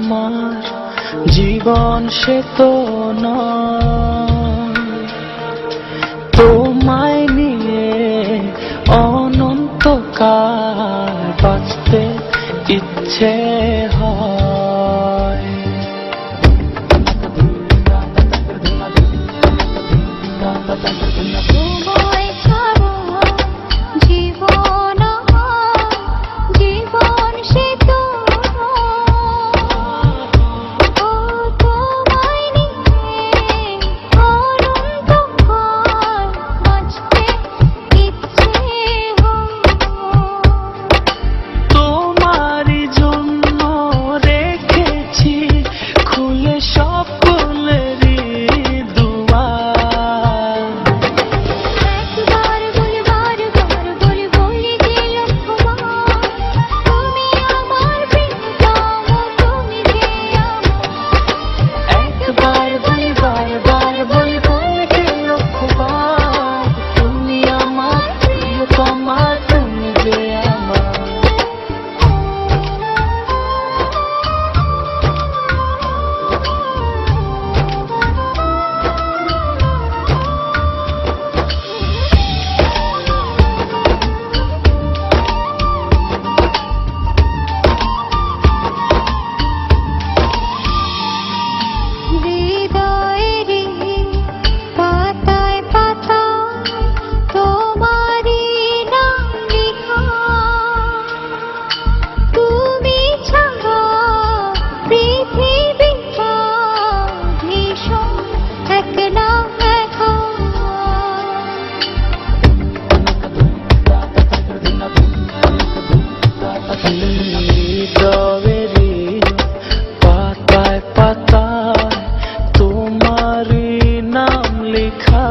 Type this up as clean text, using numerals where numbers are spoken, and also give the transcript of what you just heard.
আমার জীবন সে তো নয়, তোমায় নিয়ে অনন্তকাল বাঁচতে ইচ্ছে হয়। তোমায় ছাড়া জীবন আমার, জীবন সে তো ও তোমায় নিয়ে অনন্তকাল বাঁচতে ইচ্ছে হয়। তোমারই জন্য রেখেছি খুলে সকলেরই দুয়ার। একবার বলি বারবার বলি বলি যে লক্ষ্যবার, তুমি আমার প্রিয়তম, তুমি যে আমার। একবার বলি বারবার বলি বলি যে লক্ষ্যবার, তুমি আমার প্রিয়তমা, তুমি যে আমার। হৃদয়েরই পাতায় পাতায় তোমারই নাম লেখা, তুমি ছাড়া পৃথিবীটা ভীষণ একলা একা। হৃদয়েরই পাতায় পাতায় তোমারই নাম লেখা।